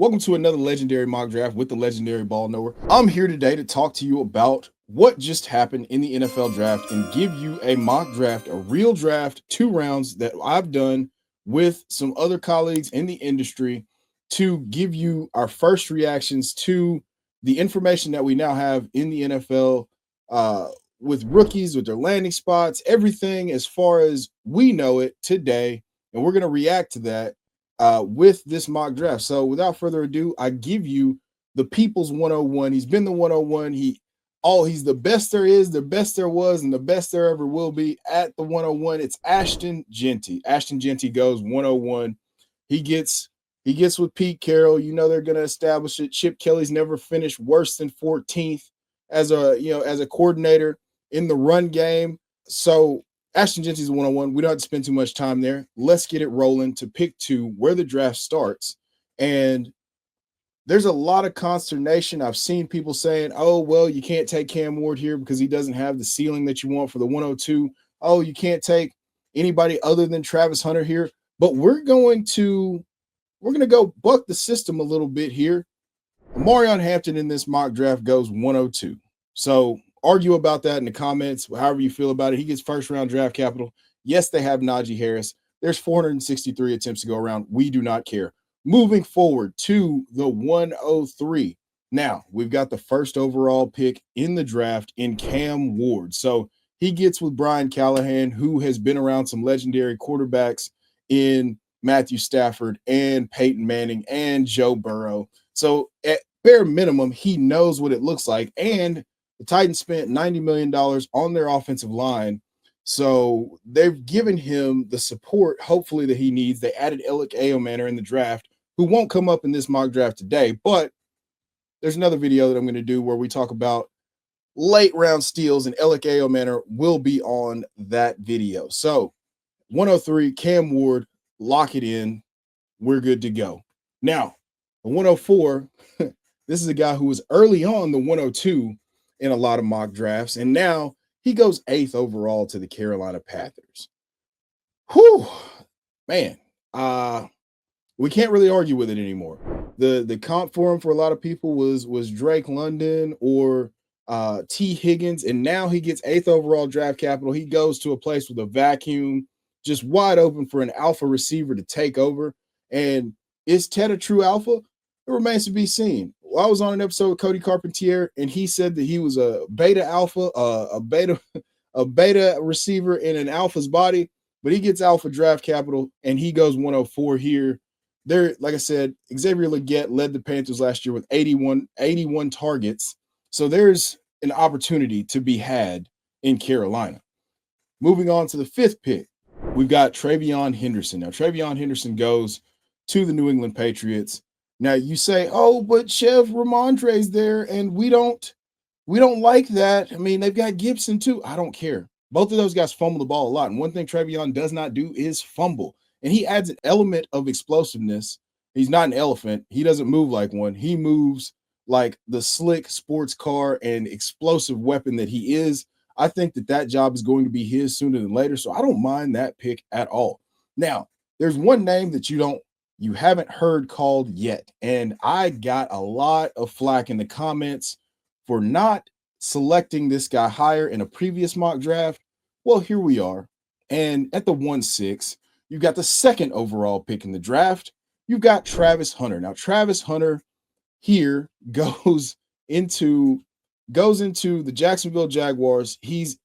Welcome to another legendary mock draft with the legendary ball knower. I'm here today to talk to you about what just happened in the NFL draft and give you a mock draft, a real draft, 2 rounds that I've done with some other colleagues in the industry to give you our first reactions to the information that we now have in the NFL with rookies, with their landing spots, everything as far as we know it today. And we're going to react to that with this mock draft. So without further ado, I give you the People's 101. He's been the 101. He's the best there is, the best there was, and the best there ever will be at the 101. It's Ashton Jeanty. Ashton Jeanty goes 101. He gets with Pete Carroll. You know they're going to establish it. Chip Kelly's never finished worse than 14th as a coordinator in the run game. So Ashton Jeanty's a 101. We don't have to spend too much time there. Let's get it rolling to pick 2, where the draft starts. And there's a lot of consternation. I've seen people saying, oh, well, you can't take Cam Ward here because he doesn't have the ceiling that you want for the 102. Oh, you can't take anybody other than Travis Hunter here. But we're going to go buck the system a little bit here. Omarion Hampton in this mock draft goes 102. So argue about that in the comments, however you feel about it. He gets first-round draft capital. Yes, they have Najee Harris. There's 463 attempts to go around. We do not care. Moving forward to the 103. Now, we've got the first overall pick in the draft in Cam Ward. So he gets with Brian Callahan, who has been around some legendary quarterbacks in Matthew Stafford and Peyton Manning and Joe Burrow. So at bare minimum, he knows what it looks like. And the Titans spent $90 million on their offensive line. So they've given him the support, hopefully, that he needs. They added Emeka Egbuka in the draft, who won't come up in this mock draft today. But there's another video that I'm going to do where we talk about late round steals, and Emeka Egbuka will be on that video. So 103, Cam Ward, lock it in. We're good to go. Now, the 104, this is a guy who was early on the 102 in a lot of mock drafts, and now he goes 8th overall to the Carolina Panthers. Whew, man, we can't really argue with it anymore. The comp for him for a lot of people was Drake London or T. Higgins, and now he gets 8th overall draft capital. He goes to a place with a vacuum, just wide open for an alpha receiver to take over. And is Ted a true alpha? It remains to be seen. I was on an episode with Cody Carpentier, and he said that he was a beta alpha, a beta receiver in an alpha's body, but he gets alpha draft capital, and he goes 104 here. There, like I said, Xavier Legette led the Panthers last year with 81 targets. So there's an opportunity to be had in Carolina. Moving on to the 5th pick, we've got TreVeyon Henderson. Now, TreVeyon Henderson goes to the New England Patriots. Now you say, oh, but Chev Ramondre's there, and we don't like that. I mean, they've got Gibson too. I don't care. Both of those guys fumble the ball a lot. And one thing TreVeyon does not do is fumble. And he adds an element of explosiveness. He's not an elephant. He doesn't move like one. He moves like the slick sports car and explosive weapon that he is. I think that job is going to be his sooner than later. So I don't mind that pick at all. Now, there's one name that you haven't heard called yet. And I got a lot of flack in the comments for not selecting this guy higher in a previous mock draft. Well, here we are. And at the 1-6, you've got the 2nd overall pick in the draft. You've got Travis Hunter. Now, Travis Hunter here goes into the Jacksonville Jaguars. He's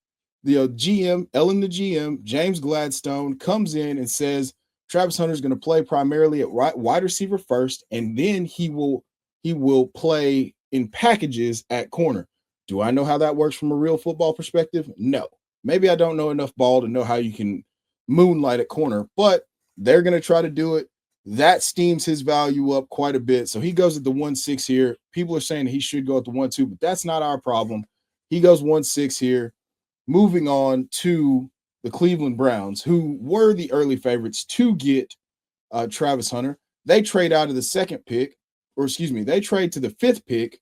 the GM, Ellen the GM, James Gladstone, comes in and says, Travis Hunter is going to play primarily at wide receiver first, and then he will play in packages at corner. Do I know how that works from a real football perspective? No. Maybe I don't know enough ball to know how you can moonlight at corner, but they're going to try to do it. That steams his value up quite a bit. So he goes at the 1-6 here. People are saying he should go at the 1-2, but that's not our problem. He goes 1-6 here. Moving on to the Cleveland Browns, who were the early favorites to get Travis Hunter. They trade out of the 2nd pick, they trade to the 5th pick,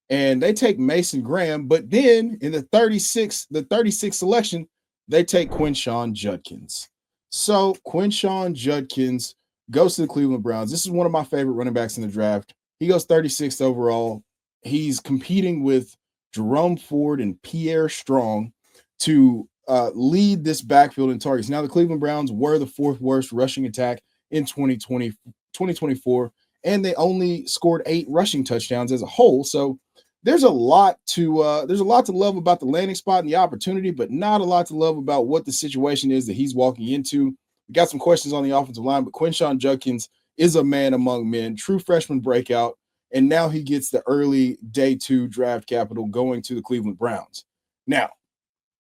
and they take Mason Graham. But then in the 36th selection, they take Quinshon Judkins. So Quinshon Judkins goes to the Cleveland Browns. This is one of my favorite running backs in the draft. He goes 36th overall. He's competing with Jerome Ford and Pierre Strong to lead this backfield in targets. Now, the Cleveland Browns were the fourth worst rushing attack in 2024, and they only scored 8 rushing touchdowns as a whole. So there's a lot to love about the landing spot and the opportunity, but not a lot to love about what the situation is that he's walking into. We got some questions on the offensive line, but Quinshon Judkins is a man among men, true freshman breakout, and now he gets the early day 2 draft capital going to the Cleveland Browns. Now,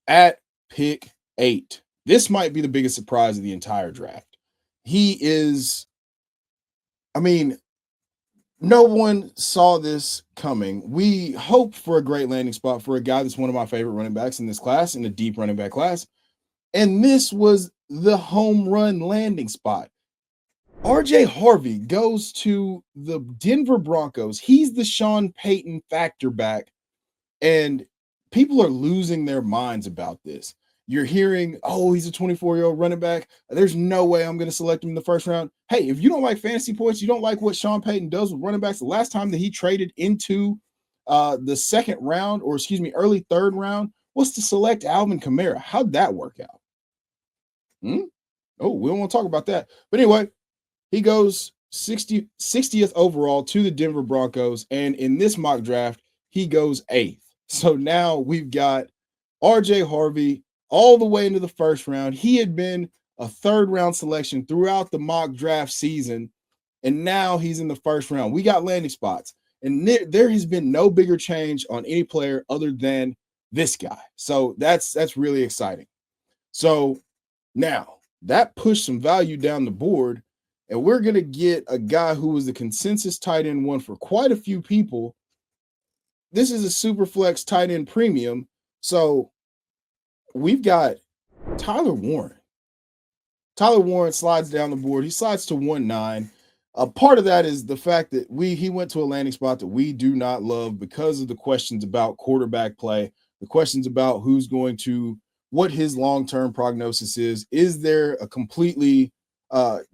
at pick 8, this might be the biggest surprise of the entire draft. He is, no one saw this coming. We hoped for a great landing spot for a guy that's one of my favorite running backs in this class, in the deep running back class. And this was the home run landing spot. RJ Harvey goes to the Denver Broncos. He's the Sean Payton factor back, and people are losing their minds about this. You're hearing, oh, he's a 24-year-old running back. There's no way I'm going to select him in the first round. Hey, if you don't like fantasy points, you don't like what Sean Payton does with running backs, the last time that he traded into the second round, or early third round, was to select Alvin Kamara. How'd that work out? Oh, we don't want to talk about that. But anyway, he goes 60th overall to the Denver Broncos, and in this mock draft, he goes 8th. So now we've got RJ Harvey all the way into the first round. He had been a third round selection throughout the mock draft season, and now he's in the first round. We got landing spots, and there has been no bigger change on any player other than this guy. So that's really exciting. So now that pushed some value down the board, and we're going to get a guy who was the consensus tight end one for quite a few people. This is a Superflex tight end premium. So we've got Tyler Warren. Tyler Warren slides down the board. He slides to 1-9. A part of that is the fact that he went to a landing spot that we do not love because of the questions about quarterback play, the questions about what his long-term prognosis is. Is there a completely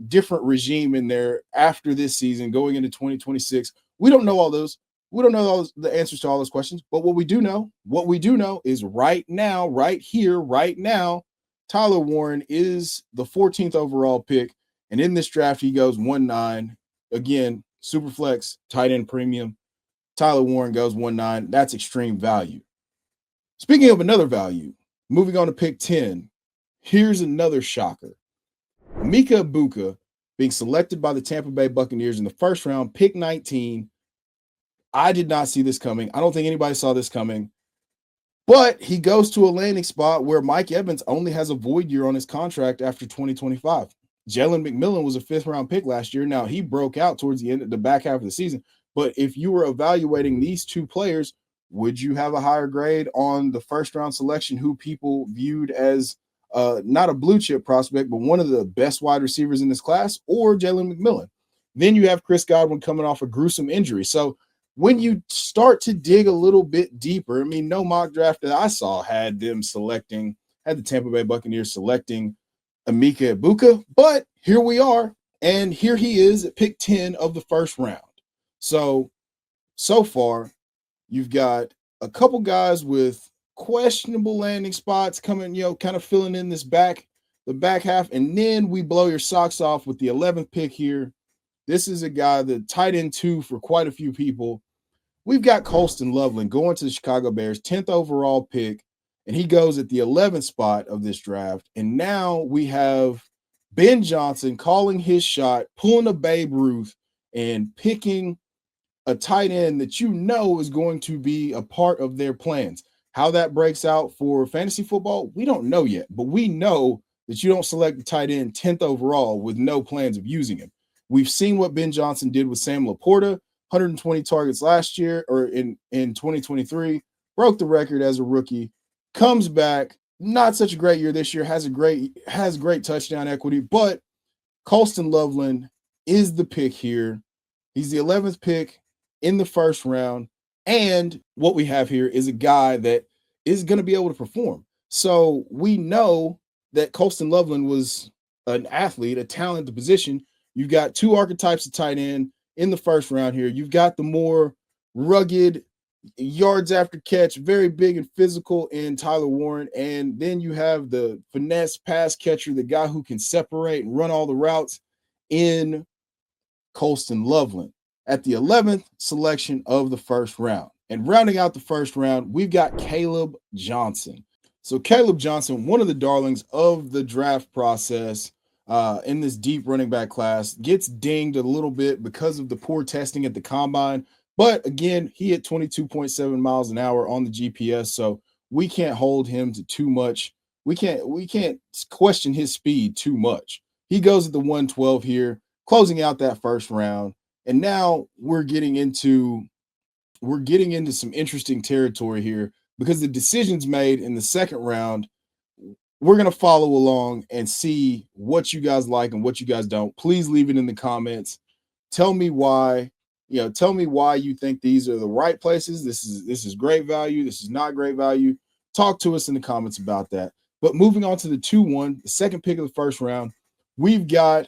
different regime in there after this season going into 2026? We don't know all those. We don't know the answers to all those questions, but what we do know is right now, right here, right now, Tyler Warren is the 14th overall pick. And in this draft, he goes 1-9. Again, Superflex, tight end premium. Tyler Warren goes 1-9. That's extreme value. Speaking of another value, moving on to pick 10, here's another shocker. Emeka Egbuka being selected by the Tampa Bay Buccaneers in the first round, pick 19. I did not see this coming. I don't think anybody saw this coming. But he goes to a landing spot where Mike Evans only has a void year on his contract after 2025. Jayden McMillan was a 5th-round pick last year. Now, he broke out towards the end of the back half of the season. But if you were evaluating these two players, would you have a higher grade on the first-round selection who people viewed as not a blue-chip prospect, but one of the best wide receivers in this class, or Jayden McMillan? Then you have Chris Godwin coming off a gruesome injury. So when you start to dig a little bit deeper, no mock draft that I saw had the Tampa Bay Buccaneers selecting Emeka Egbuka, but here we are, and here he is at pick 10 of the first round. So far, you've got a couple guys with questionable landing spots coming, kind of filling in the back half, and then we blow your socks off with the 11th pick here. This is a guy that tight end 2 for quite a few people. We've got Colston Loveland going to the Chicago Bears, 10th overall pick, and he goes at the 11th spot of this draft. And now we have Ben Johnson calling his shot, pulling a Babe Ruth, and picking a tight end that is going to be a part of their plans. How that breaks out for fantasy football, we don't know yet, but we know that you don't select the tight end 10th overall with no plans of using him. We've seen what Ben Johnson did with Sam Laporta, 120 targets last year, or in 2023, broke the record as a rookie, comes back, not such a great year this year, has great touchdown equity, but Colston Loveland is the pick here. He's the 11th pick in the first round, and what we have here is a guy that is going to be able to perform. So we know that Colston Loveland was an athlete, a talent at the position. You've got two archetypes of tight end in the first round here. You've got the more rugged yards after catch, very big and physical in Tyler Warren. And then you have the finesse pass catcher, the guy who can separate and run all the routes in Colston Loveland at the 11th selection of the first round. And rounding out the first round, we've got Kaleb Johnson. So Kaleb Johnson, one of the darlings of the draft process in this deep running back class, gets dinged a little bit because of the poor testing at the combine. But again, he hit 22.7 miles an hour on the GPS, so we can't hold him to too much. We can't question his speed too much. He goes at the 112 here, closing out that first round. And now we're getting into some interesting territory here because the decisions made in the second round, we're going to follow along and see what you guys like and what you guys don't. Please leave it in the comments. Tell me why you think these are the right places. This is great value. This is not great value. Talk to us in the comments about that. But moving on to the 2-1, the second pick of the first round, we've got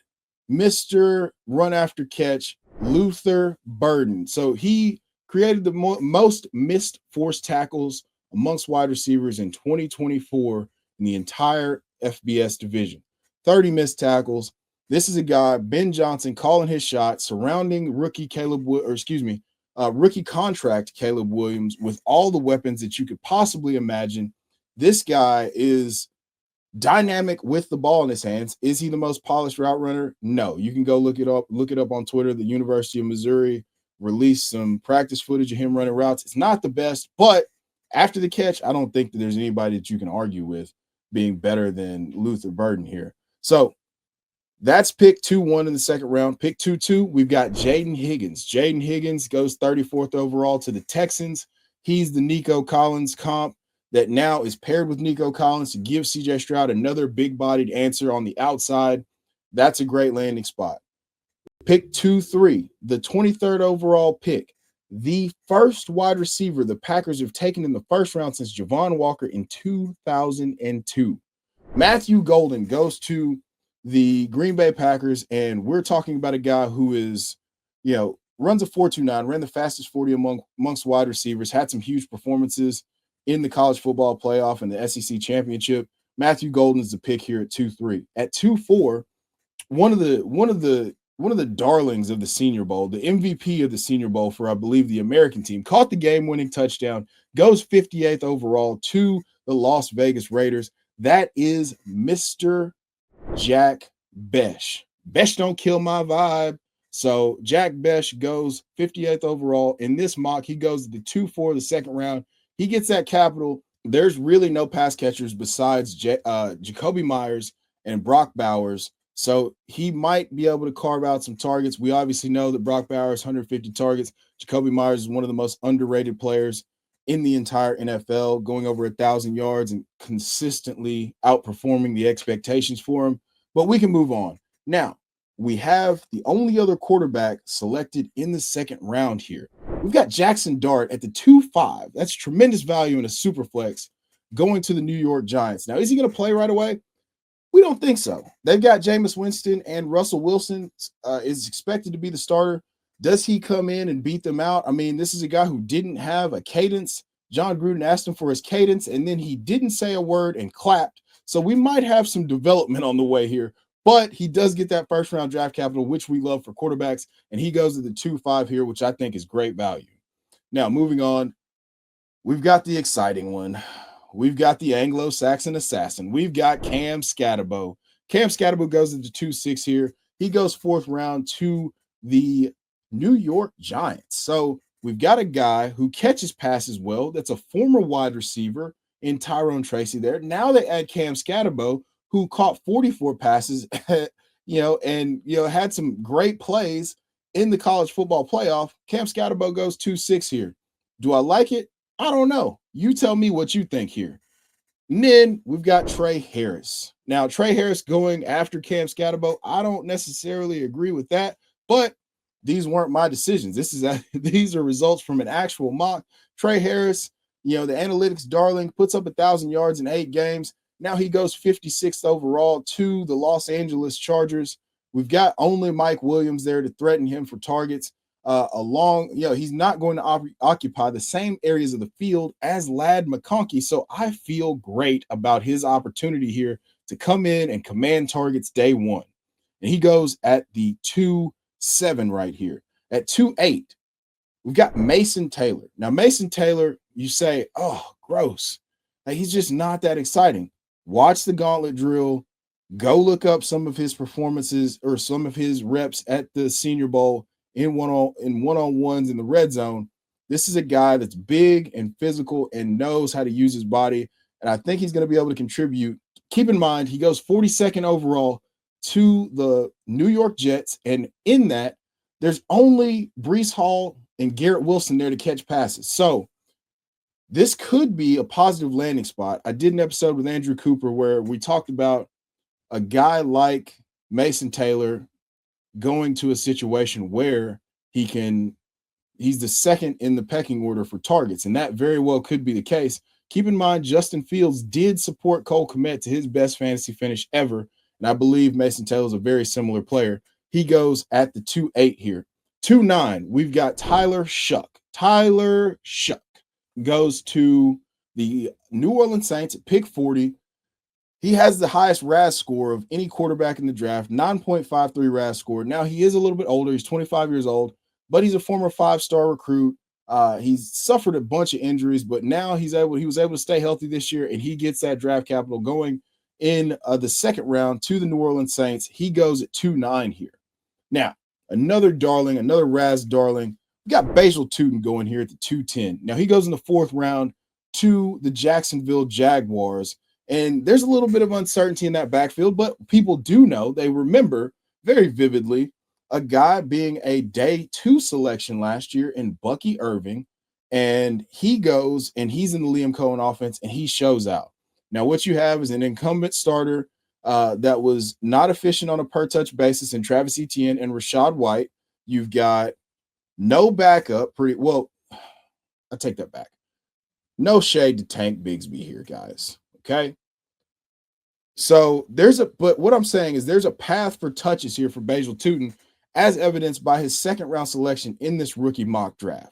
Mr. Run After Catch, Luther Burden. So he created the most missed forced tackles amongst wide receivers in 2024 in the entire FBS division. 30 missed tackles. This is a guy, Ben Johnson, calling his shot, surrounding rookie contract Caleb Williams with all the weapons that you could possibly imagine. This guy is dynamic with the ball in his hands. Is he the most polished route runner? No. You can go look it up on Twitter. The University of Missouri released some practice footage of him running routes. It's not the best, but after the catch, I don't think that there's anybody that you can argue with being better than Luther Burden here. So that's pick 2-1 in the second round. Pick 2-2, we've got Jayden Higgins. Jayden Higgins goes 34th overall to the Texans. He's the Nico Collins comp that now is paired with Nico Collins to give CJ Stroud another big-bodied answer on the outside. That's a great landing spot. Pick 2-3, the 23rd overall pick, the first wide receiver the Packers have taken in the first round since Javon Walker in 2002. Matthew Golden goes to the Green Bay Packers, and we're talking about a guy who is, runs a 4.29, ran the fastest 40 amongst wide receivers, had some huge performances in the college football playoff and the SEC championship. Matthew Golden is the pick here at 2-3. At 2-4, one of the darlings of the Senior Bowl, the MVP of the Senior Bowl for, I believe, the American team, caught the game-winning touchdown, goes 58th overall to the Las Vegas Raiders. That is Mr. Jack Bech. Bech don't kill my vibe. So Jack Bech goes 58th overall. In this mock, he goes to the 2-4 the second round. He gets that capital. There's really no pass catchers besides Jacoby Myers and Brock Bowers. So he might be able to carve out some targets. We obviously know that Brock Bowers, 150 targets. Jacoby Myers is one of the most underrated players in the entire NFL, going over 1,000 yards and consistently outperforming the expectations for him. But we can move on. Now, we have the only other quarterback selected in the second round here. We've got Jaxson Dart at the 2-5. That's tremendous value in a Superflex going to the New York Giants. Now, is he going to play right away? We don't think so. They've got Jameis Winston, and Russell Wilson is expected to be the starter. Does he come in and beat them out? I mean, this is a guy who didn't have a cadence. John Gruden asked him for his cadence, and then he didn't say a word and clapped. So we might have some development on the way here, but he does get that first-round draft capital, which we love for quarterbacks, and he goes to the 2-5 here, which I think is great value. Now, moving on, we've got the exciting one. We've got the Anglo-Saxon assassin. We've got Cam Skattebo. Cam Skattebo goes to the 2-6 here. He goes fourth round to the New York Giants. So we've got a guy who catches passes well. That's a former wide receiver in Tyrone Tracy there. Now they add Cam Skattebo, who caught 44 passes, had some great plays in the college football playoff. Cam Skattebo goes 2-6 here. Do I like it? I don't know. You tell me what you think here. And then we've got Tre Harris. Now, Tre Harris going after Cam Skattebo, I don't necessarily agree with that, but these weren't my decisions. These are results from an actual mock. Tre Harris, the analytics darling, puts up 1,000 yards in 8 games. Now he goes 56th overall to the Los Angeles Chargers. We've got only Mike Williams there to threaten him for targets. He's not going to occupy the same areas of the field as Ladd McConkey. So I feel great about his opportunity here to come in and command targets day one. And he goes at the 2-7 right here. At 2-8, we've got Mason Taylor. Now, Mason Taylor, you say, oh, gross. Like, he's just not that exciting. Watch the gauntlet drill. Go look up some of his performances or some of his reps at the Senior Bowl in one-on-ones in the red zone. This is a guy that's big and physical and knows how to use his body. And I think he's going to be able to contribute. Keep in mind, he goes 42nd overall to the New York Jets. And in that, there's only Breece Hall and Garrett Wilson there to catch passes. So this could be a positive landing spot. I did an episode with Andrew Cooper where we talked about a guy like Mason Taylor going to a situation where he's the second in the pecking order for targets, and that very well could be the case. Keep in mind, Justin Fields did support Cole Kmet to his best fantasy finish ever, and I believe Mason Taylor is a very similar player. He goes at the 2-8 here. 2-9, we've got Tyler Shough. Tyler Shough goes to the New Orleans Saints at pick 40. He has the highest RAS score of any quarterback in the draft, 9.53 RAS score. Now, he is a little bit older. He's 25 years old, but he's a former 5-star recruit. He's suffered a bunch of injuries, but now he was able to stay healthy this year, and he gets that draft capital going in the second round to the New Orleans Saints. He goes at 2-9 here. Now, another darling, another RAS darling. We got Bhayshul Tuten going here at the 2-10. Now, he goes in the fourth round to the Jacksonville Jaguars. And there's a little bit of uncertainty in that backfield, but people do know, they remember very vividly a guy being a day 2 selection last year in Bucky Irving. And he goes and he's in the Liam Cohen offense and he shows out. Now, what you have is an incumbent starter that was not efficient on a per touch basis in Travis Etienne and Rachaad White. You've got no backup. I take that back. No shade to Tank Bigsby here, guys. Okay. So but what I'm saying is there's a path for touches here for Bhayshul Tuten, as evidenced by his second round selection in this rookie mock draft.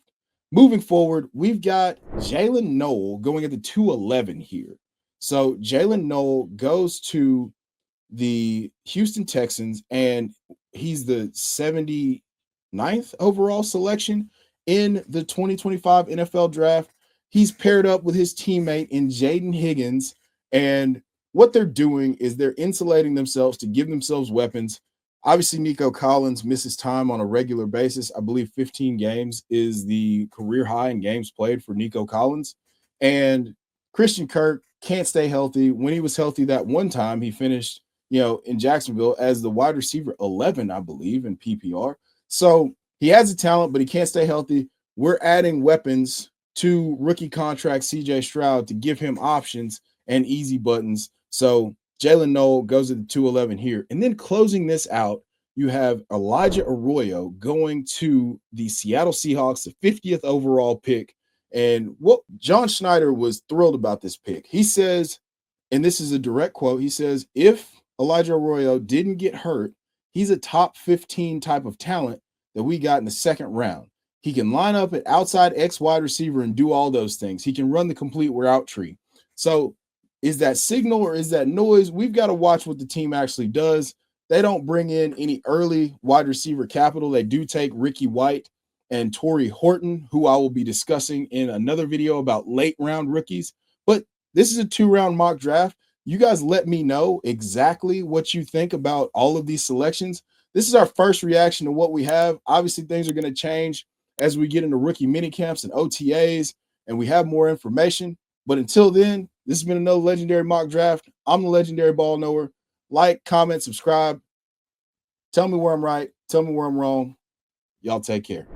Moving forward, we've got Jaylin Noel going at the 2-11 here. So Jaylin Noel goes to the Houston Texans, and he's the 79th overall selection in the 2025 NFL draft. He's paired up with his teammate in Jayden Higgins, and what they're doing is they're insulating themselves to give themselves weapons. Obviously, Nico Collins misses time on a regular basis. I believe 15 games is the career high in games played for Nico Collins. And Christian Kirk can't stay healthy. When he was healthy that one time, he finished, in Jacksonville as the wide receiver 11, I believe, in PPR. So he has a talent, but he can't stay healthy. We're adding weapons to rookie contract CJ Stroud to give him options and easy buttons. So Jaylin Noel goes at the 2-11 here. And then closing this out, you have Elijah Arroyo going to the Seattle Seahawks, the 50th overall pick. And John Schneider was thrilled about this pick. He says, and this is a direct quote, he says, if Elijah Arroyo didn't get hurt, he's a top 15 type of talent that we got in the second round. He can line up at outside X wide receiver and do all those things. He can run the complete route tree. So is that signal or is that noise? We've got to watch what the team actually does. They don't bring in any early wide receiver capital. They do take Ricky White and Torrey Horton, who I will be discussing in another video about late round rookies. But this is a 2-round mock draft. You guys let me know exactly what you think about all of these selections. This is our first reaction to what we have. Obviously, things are going to change as we get into rookie mini camps and OTAs and we have more information. But until then, this has been another legendary mock draft. I'm the legendary ball knower. Like, comment, subscribe. Tell me where I'm right. Tell me where I'm wrong. Y'all take care.